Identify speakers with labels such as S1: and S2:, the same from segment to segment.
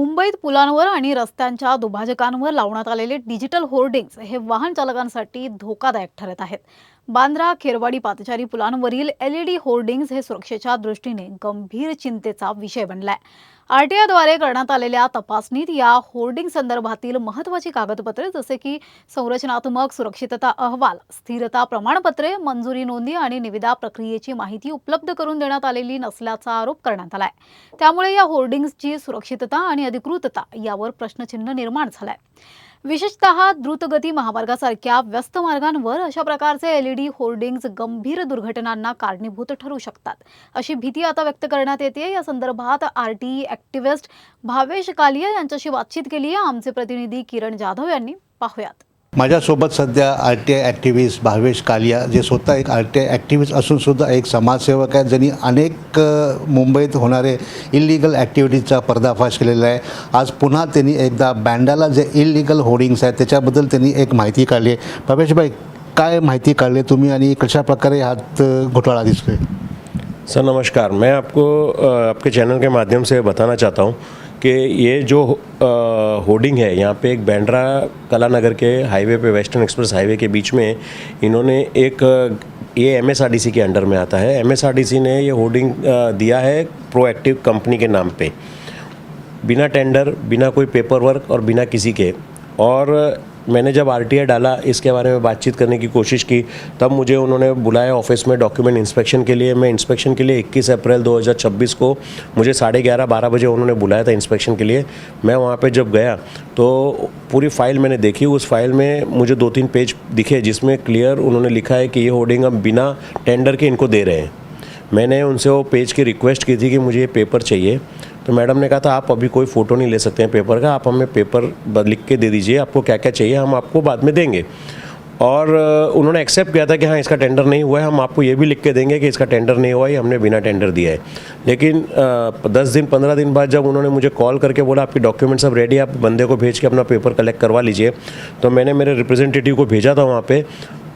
S1: मुंबईत पुलांवर आणि रस्त्यांच्या दुभाजकांवर लावण्यात आलेले डिजिटल होर्डिंग्ज हे वाहन चालकांसाठी धोकादायक ठरत आहेत. बांद्रा खेरवाडी पादचारी पुलांवरील LED होर्डिंग्ज हे सुरक्षेच्या दृष्टीने गंभीर चिंतेचा विषय बनलाय. RTIद्वारे करण्यात आलेल्या तपासणीत या होर्डिंग संदर्भातील महत्त्वाची कागदपत्रे जसे की संरचनात्मक सुरक्षितता अहवाल, स्थिरता प्रमाणपत्रे, मंजुरी नोंदी आणि निविदा प्रक्रियेची माहिती उपलब्ध करून देण्यात आलेली नसल्याचा आरोप करण्यात आलाय. त्यामुळे या होर्डिंग्जची सुरक्षितता आणि अधिकृतता यावर प्रश्नचिन्ह निर्माण झालाय. विशेषतः द्रुतगती महामार्गासारख्या व्यस्त मार्गांवर अशा प्रकारचे LED होर्डिंग्ज गंभीर दुर्घटनांना कारणीभूत ठरू शकतात अशी भीती आता व्यक्त करण्यात येते. या संदर्भात RTI ॲक्टिव्हिस्ट भावेश कालिया यांच्याशी बातचीत केली आहे आमचे प्रतिनिधी किरण जाधव यांनी. पाहूयात.
S2: माझ्यासोबत सध्या RTI ॲक्टिव्हिस्ट भावेश कालिया, जे स्वतः एक RTI ॲक्टिव्हिस्ट असून सुद्धा एक समाजसेवक आहेत, ज्यांनी अनेक मुंबईत होणारे इल्लीगल ॲक्टिव्हिटीजचा पर्दाफाश केलेला आहे. आज पुन्हा त्यांनी एकदा बँडाला जे इल्लीगल होर्डिंग्स आहेत त्याच्याबद्दल त्यांनी एक माहिती काढली आहे. भावेशभाई, काय माहिती काढली तुम्ही आणि कशा प्रकारे हात घोटाळा दिसतोय?
S3: सर नमस्कार, मैं आपको आपके चैनल के माध्यम से बताना चाहता हूँ कि ये जो होर्डिंग है यहाँ पे एक बांद्रा कलानगर के हाईवे पे, वेस्टर्न एक्सप्रेस हाईवे के बीच में इन्होंने एक ये MSRDC के अंडर में आता है. MSRDC ने ये होर्डिंग दिया है प्रोएक्टिव कंपनी के नाम पे, बिना टेंडर, बिना कोई पेपर वर्क और बिना किसी के. और मैंने जब RTI डाला, इसके बारे में बातचीत करने की कोशिश की, तब मुझे उन्होंने बुलाया ऑफिस में डॉक्यूमेंट इंस्पेक्शन के लिए. मैं इंस्पेक्शन के लिए 21 अप्रैल 2026 को मुझे 11:30-12 बजे उन्होंने बुलाया था इंस्पेक्शन के लिए. मैं वहाँ पे जब गया तो पूरी फ़ाइल मैंने देखी. उस फाइल में मुझे 2-3 पेज दिखे जिसमें क्लियर उन्होंने लिखा है कि ये होर्डिंग हम बिना टेंडर के इनको दे रहे हैं. मैंने उनसे वो पेज की रिक्वेस्ट की थी कि मुझे ये पेपर चाहिए, तो मैडम ने कहा था आप अभी कोई फ़ोटो नहीं ले सकते हैं पेपर का, आप हमें पेपर लिख के दे दीजिए, आपको क्या क्या चाहिए हम आपको बाद में देंगे. और उन्होंने एक्सेप्ट किया था कि हाँ इसका टेंडर नहीं हुआ है, हम आपको ये भी लिख के देंगे कि इसका टेंडर नहीं हुआ है, हमने बिना टेंडर दिया है. लेकिन 10-15 दिन बाद जब उन्होंने मुझे कॉल करके बोला आपकी डॉक्यूमेंट सब रेडी है, आप बंदे को भेज के अपना पेपर कलेक्ट करवा लीजिए, तो मैंने मेरे रिप्रेजेंटेटिव को भेजा था वहाँ पर.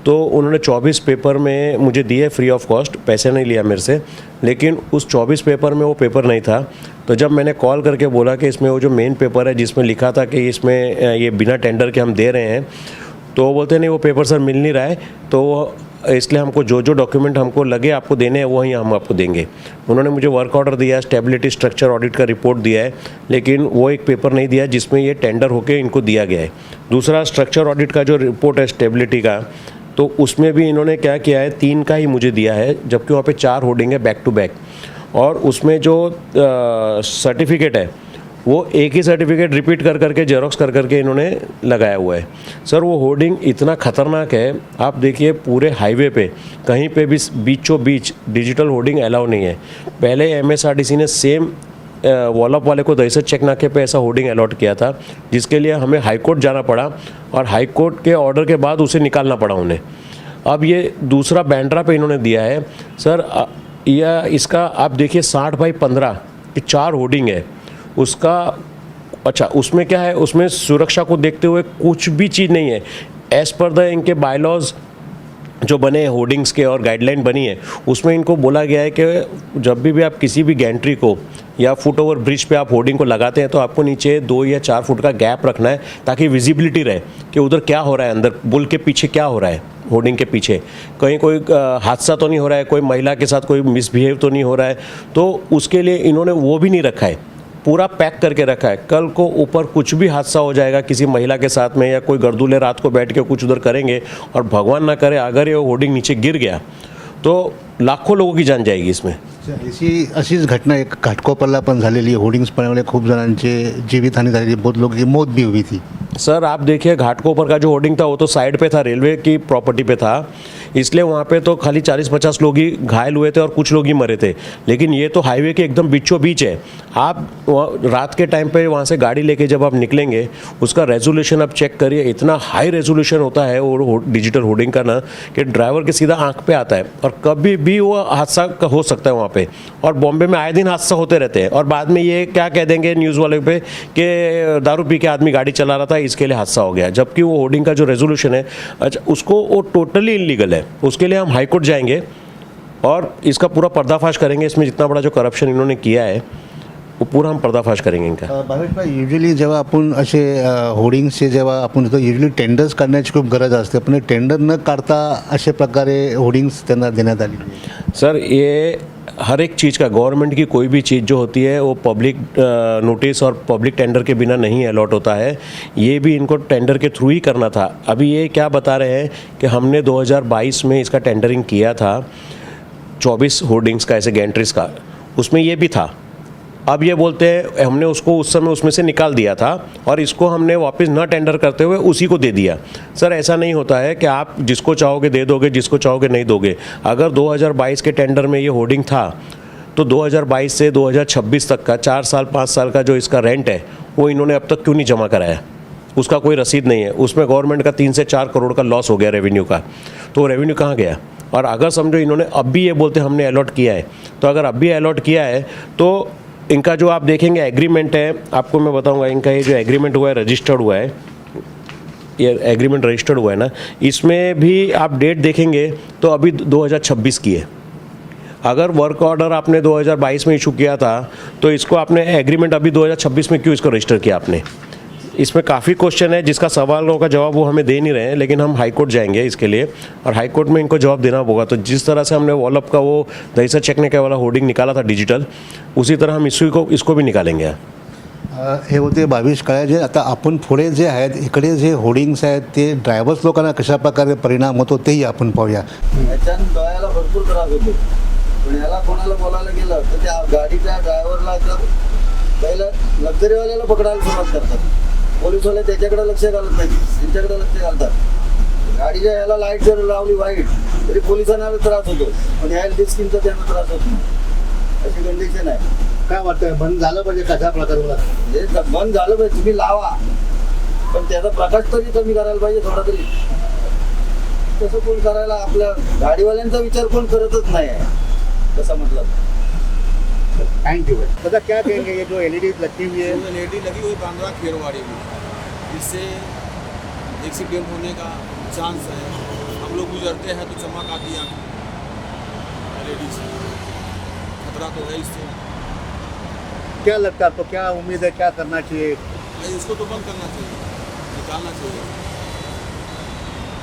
S3: तो उन्होंने 24 पेपर में मुझे दिए फ्री ऑफ कॉस्ट, पैसे नहीं लिया मेरे से. लेकिन उस 24 पेपर में वो पेपर नहीं था. तो जब मैंने कॉल करके बोला कि इसमें वो जो मेन पेपर है जिसमें लिखा था कि इसमें ये बिना टेंडर के हम दे रहे हैं, तो वो बोलते नहीं वो पेपर सर मिल नहीं रहा है, तो इसलिए हमको जो जो डॉक्यूमेंट हमको लगे आपको देने हैं वही हम आपको देंगे. उन्होंने मुझे वर्क ऑर्डर दिया है, स्टेबिलिटी स्ट्रक्चर ऑडिट का रिपोर्ट दिया है, लेकिन वो एक पेपर नहीं दिया जिसमें ये टेंडर होके इनको दिया गया है. दूसरा स्ट्रक्चर ऑडिट का जो रिपोर्ट है स्टेबिलिटी का, तो उसमें भी इन्होंने क्या किया है, 3 का ही मुझे दिया है, जबकि वहाँ पे 4 होर्डिंग है बैक टू बैक. और उसमें जो सर्टिफिकेट है वो एक ही सर्टिफिकेट रिपीट कर करके जेरोक्स कर करके इन्होंने लगाया हुआ है. सर वो होर्डिंग इतना ख़तरनाक है, आप देखिए पूरे हाईवे पे कहीं पे भी बीचों बीच डिजिटल होर्डिंग अलाउ नहीं है. पहले MSRDC ने सेम वॉलअप वाले को दहशत चेक नाके पे ऐसा होर्डिंग अलॉट किया था, जिसके लिए हमें हाई कोर्ट जाना पड़ा और हाई कोर्ट के ऑर्डर के बाद उसे निकालना पड़ा उन्हें. अब ये दूसरा बांद्रा पे इन्होंने दिया है. सर यह इसका आप देखिए 60/15 ये 4 होर्डिंग है उसका. अच्छा उसमें क्या है, उसमें सुरक्षा को देखते हुए कुछ भी चीज़ नहीं है. एज़ पर द इनके बायलॉज जो बने होर्डिंग्स के और गाइडलाइन बनी है, उसमें इनको बोला गया है कि जब भी आप किसी भी गैंट्री को या फुट ओवर ब्रिज पे आप होर्डिंग को लगाते हैं तो आपको नीचे 2 या 4 फुट का गैप रखना है ताकि विजिबिलिटी रहे कि उधर क्या हो रहा है, अंदर बुल के पीछे क्या हो रहा है, होर्डिंग के पीछे कहीं कोई हादसा तो नहीं हो रहा है, कोई महिला के साथ कोई मिसबिहेव तो नहीं हो रहा है. तो उसके लिए इन्होंने वो भी नहीं रखा है, पूरा पैक करके रखा है. कल को ऊपर कुछ भी हादसा हो जाएगा किसी महिला के साथ में, या कोई गर्दूले रात को बैठ के कुछ उधर करेंगे और भगवान ना करे अगर ये होर्डिंग नीचे गिर गया तो लाखों लोगों की जान जाएगी इसमें.
S2: अशीच घटना एक घाटकोपरला पण झालेली. होर्डिंग्स पडल्यामुळे खूप जणांचे जीवितहानी झालेली, बहुत लोगों की मौत भी हुई थी.
S3: सर आप देखिए घाटकोपर का जो होर्डिंग था वो तो साइड पे था, रेलवे की प्रॉपर्टी पे था, इसलिए वहाँ पे तो खाली 40-50 लोग ही घायल हुए थे और कुछ लोग ही मरे थे. लेकिन ये तो हाईवे के एकदम बीचों बीच है. आप रात के टाइम पे वहाँ से गाड़ी लेके जब आप निकलेंगे, उसका रेजोल्यूशन आप चेक करिए, इतना हाई रेजोल्यूशन होता है वो डिजिटल होर्डिंग का ना कि ड्राइवर के सीधा आँख पे आता है और कभी भी वो हादसा हो सकता है वहाँ पे. और बॉम्बे में आए दिन हादसा होते रहते हैं और बाद में ये क्या कह देंगे न्यूज़ वाले पे कि दारू पी के आदमी गाड़ी चला रहा था इसके लिए हादसा हो गया, जबकि वो होर्डिंग का जो रेजोल्यूशन है, अच्छा उसको वो टोटली इलीगल है. उसके लिए हम हाई कोर्ट जाएंगे और इसका पूरा पर्दाफाश करेंगे, इसमें जितना बड़ा जो करप्शन इन्होंने किया है. वो पूरा हम पर्दाफाश करेंगे इनका।
S2: भावेश भाई, युजली जेव्हा आपण असे होर्डिंग्सचे जेव्हा आपण येतो युजली टेंडर्स काढण्याची खूप गरज असते, पण टेंडर न काढता अशा प्रकारे होर्डिंग्स त्यांना देण्यात आली आहे।
S3: सर ये हर एक चीज़ का गवर्नमेंट की कोई भी चीज़ जो होती है वो पब्लिक नोटिस और पब्लिक टेंडर के बिना नहीं अलॉट होता है। ये भी इनको टेंडर के थ्रू ही करना था। अभी ये क्या बता रहे हैं कि हमने 2022 में इसका टेंडरिंग किया था 24 होर्डिंग्स का, ऐसे गैंट्रीज का, उसमें ये भी था। अब ये बोलते हैं हमने उसको उस समय उसमें से निकाल दिया था और इसको हमने वापस न टेंडर करते हुए उसी को दे दिया। सर ऐसा नहीं होता है कि आप जिसको चाहोगे दे दोगे, जिसको चाहोगे नहीं दोगे। अगर 2022 के टेंडर में ये होर्डिंग था तो 2022 से 2026 तक का 4 साल 5 साल का जो इसका रेंट है वो इन्होंने अब तक क्यों नहीं जमा कराया? उसका कोई रसीद नहीं है। उसमें गवर्नमेंट का 3 से 4 करोड़ का लॉस हो गया रेवेन्यू का, तो रेवेन्यू कहाँ गया? और अगर समझो इन्होंने अब भी ये बोलते हमने अलॉट किया है, तो अगर अब भी अलॉट किया है तो इनका जो आप देखेंगे एग्रीमेंट है, आपको मैं बताऊंगा, इनका ये जो एग्रीमेंट हुआ है रजिस्टर्ड हुआ है, ये एग्रीमेंट रजिस्टर्ड हुआ है ना, इसमें भी आप डेट देखेंगे तो अभी 2026 की है। अगर वर्क ऑर्डर आपने 2022 में इशू किया था तो इसको आपने एग्रीमेंट अभी 2026 में क्यों इसको रजिस्टर किया आपने? इसमें काफ़ी क्वेश्चन है जिसका सवालों का जवाब वो हमें दे नहीं रहे हैं, लेकिन हम हाई कोर्ट जाएंगे इसके लिए और हाई कोर्ट में इनको जवाब देना होगा। तो जिस तरह से हमने वॉलअप का वो दहीसर चेकने का वाला होर्डिंग निकाला था डिजिटल, उसी तरह हम इसको भी निकालेंगे।
S2: हे होते भावेश काळे। जे आता आपण पुढे जे आहेत इकडे जे होर्डिंग्स आहेत ते ड्रायव्हर्स लोकांना कशा प्रकारे परिणाम होतो तेही आपण पाहूया।
S4: याच्यानं डोळ्याला भरपूर त्रास होतो, पण याला कोणाला बोलायला गेलं तर त्या गाडीच्या ड्रायव्हरला तर पहिलं लक्झरीवाल्याला पकडायला सुरुवात करतात। पोलीसवाले त्याच्याकडे लक्ष घालत नाही, त्यांच्याकडे लक्ष घालतात। गाडीच्या याला लाईट जर लावली वाईट तरी पोलिसांना त्रास होतो, पण या डिस्किनचा त्यांना त्रास होत नाही। अशी कंडिशन आहे।
S2: काय वाटतं बंद झालं पाहिजे कशा प्रकारे?
S4: हे बंद झालं पाहिजे, तुम्ही लावा, पण त्याचा प्रकाश तरी कमी करायला पाहिजे थोडा तरी। तसं कोण करायला, आपल्या गाडीवाल्यांचा विचार कोण करतच नाही आहे तसं म्हटलं।
S2: Thank you. पता क्या कहेंगे, ये जो एलईडी लगी हुई है,
S5: एलईडी लगी हुई बांद्रा खेरवाड़ी में, इससे एक्सीडेंट होने का चांस है। हम लोग गुजरते हैं तो चमक आती है एलईडी से, खतरा तो है इससे।
S2: क्या लगता है आपको, क्या उम्मीद है, क्या करना चाहिए?
S5: भाई इसको तो बंद करना चाहिए, निकालना चाहिए।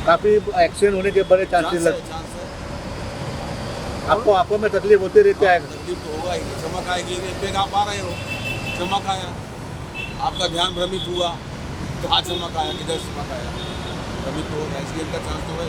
S2: काफ़ी एक्सीडेंट होने के बड़े चांसेस
S5: चांस है।
S2: आपको आंखों में तकलीफ होती रहती है?
S5: तकलीफ तो होगा ही, चमक आएगी। पेग आप आ रहे हो, चमक आया, आपका ध्यान भ्रमित हुआ, कहाँ चमक आया, किधर चमक आया, भ्रमित हो, एक्सीडेंट का चांस तो है।